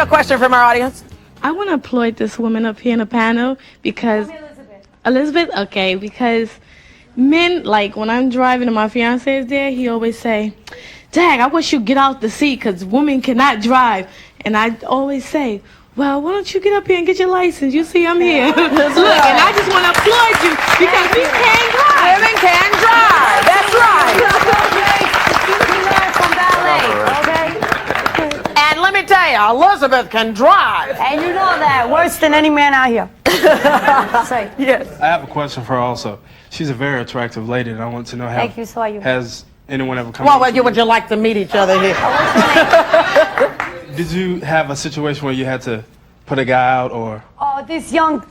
question from our audience? I want to applaud this woman up here in the panel because Elizabeth, okay, because men, like when I'm driving and my fiance is there, he always say, "Dag, I wish you get out the seat because women cannot drive." And I always say, "Well, why don't you get up here and get your license? You see, I'm here." Look, and I just want to applaud you because we can drive. Women can drive. That's right. From ballet, okay? And let me tell you, Elizabeth can drive. And you know that worse than any man out here. Say. Yes. I have a question for her also. She's a very attractive lady, and I want to know Thank you, so are you. has anyone ever come Well, up to would you like to meet each other here? Did you have a situation where you had to put a guy out, or? Oh, these young,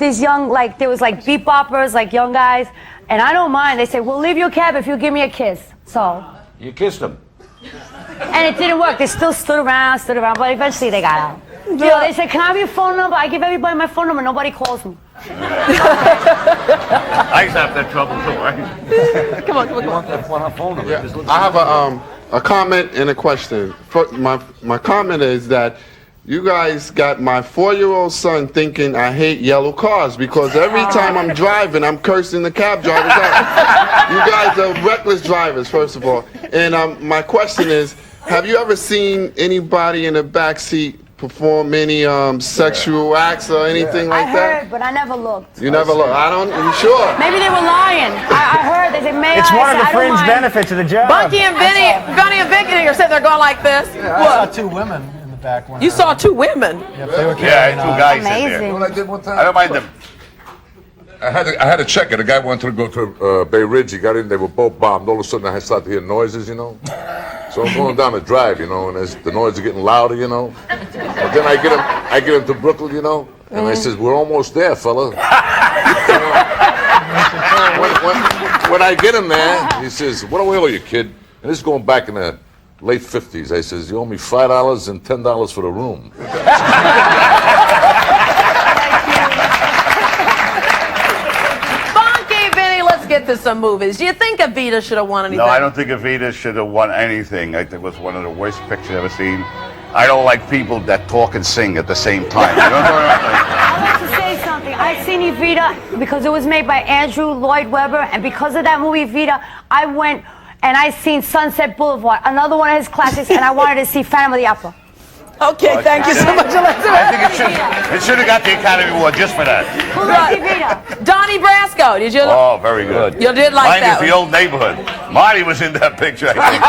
like, there was like beat boppers, like young guys, and I don't mind. They say, "We'll leave your cab if you give me a kiss." So. You kissed him. And it didn't work. They still stood around, but eventually they got out. You know, they said, "Can I have your phone number?" I give everybody my phone number. Nobody calls me. I used to have that trouble too, right? Come on. I have a comment and a question. My comment is that you guys got my 4-year-old son thinking I hate yellow cars because every time I'm driving, I'm cursing the cab drivers out. You guys are reckless drivers, first of all. And my question is, have you ever seen anybody in the back seat perform any sexual acts or anything like that? I heard, but I never looked. You never look. You sure? Maybe they were lying. I heard. They said, "May It's I?" one of I the said, fringe "I don't mind." benefits of the job. Bunky and Vinny are sitting there going like this. I saw two women in the back. You saw two women. Yep, they were Yeah, carrying two on. guys in there. Amazing. You know what I did one time? I don't mind them. I had to check it. A guy wanted to go to Bay Ridge. He got in. They were both bombed. All of a sudden, I started to hear noises. You know. So I'm going down the drive. You know, and as the noises are getting louder. You know. But then I get him to Brooklyn. You know. And I says, "We're almost there, fella." When I get him there, he says, "What do I owe you, kid?" And this is going back in the late 50s. I says, "You owe me $5 and $10 for the room." Get to some movies. Do you think Evita should have won anything? No, I don't think Evita should have won anything. I think it was one of the worst pictures I've ever seen. I don't like people that talk and sing at the same time. You know what I want to say something. I seen Evita because it was made by Andrew Lloyd Webber, and because of that movie Evita, I went and I seen Sunset Boulevard, another one of his classics, and I wanted to see Phantom of the Opera. Okay, thank you so much, Elizabeth. I think it should have got the Academy Award just for that. Who likes Evita? Donnie Brasco, did you? Oh, very good. You did like Mine that is the old neighborhood. Marty was in that picture, I think.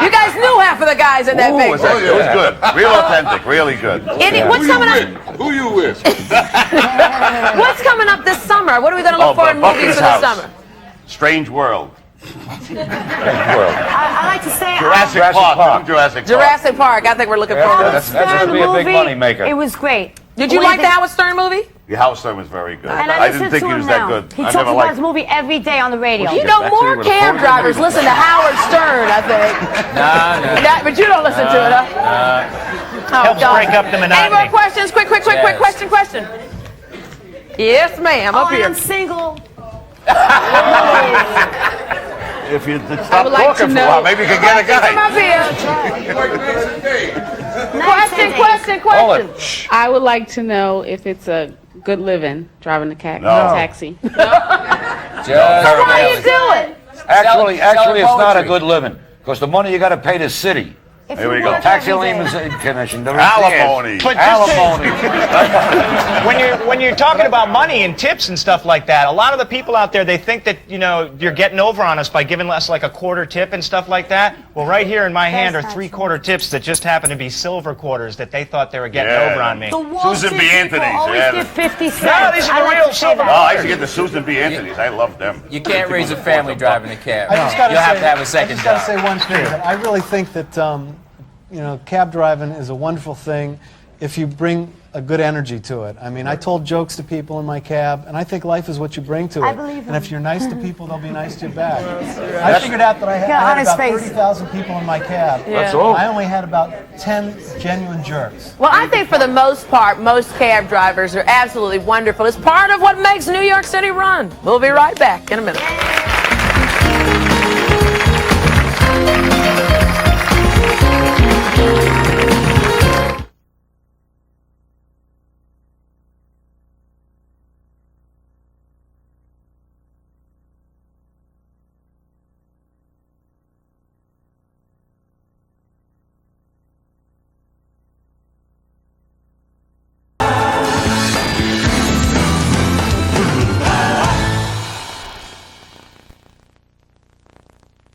You guys knew half of the guys in that Ooh, picture. it was good. Real authentic, really good. What's coming up? Who you with? What's coming up this summer? What are we going to look for in movies for this summer? Strange World. I like to say Jurassic Park. Jurassic Park. I think we're looking forward to That's going to be a big money maker. It was great. Did you like the Howard Stern movie? The Howard Stern was very good. And I didn't think he was that good. He I talks never about liked his movie every day on the radio. You know, more cab drivers listen to Howard Stern, I think. No. But you don't listen to it, huh? Helps break up the monotony. Any more questions? Quick question. Yes, ma'am, up here. I'm single. If you stop talking for a while, maybe you can get a guy. Come up here. Question. I would like to know if it's a good living driving a taxi. Why do you do it? Actually, it's not a good living because the money you got to pay the city. Here we go. Taxi limousine commission. Alimony. Alimony. when you're talking about money and tips and stuff like that, a lot of the people out there, they think that, you know, you're getting over on us by giving us like a quarter tip and stuff like that. Well, right here in my hand are 3/4 tips that just happen to be silver quarters that they thought they were getting over on me. Susan B. Anthony's. Always give 50 cents. No, these are the real silver. Oh, I used to get the Susan B. Anthony's. I love them. You can't raise a family driving a cab. I just gotta You'll have say- to have a second I job. just got to say one thing. That I really think that you know, cab driving is a wonderful thing if you bring a good energy to it. I mean, I told jokes to people in my cab, and I think life is what you bring to it. I believe and if you're nice to people, they'll be nice to you back. I figured out that I had about 30,000 people in my cab. That's all. I only had about 10 genuine jerks. Well, I think for the most part, most cab drivers are absolutely wonderful. It's part of what makes New York City run. We'll be right back in a minute.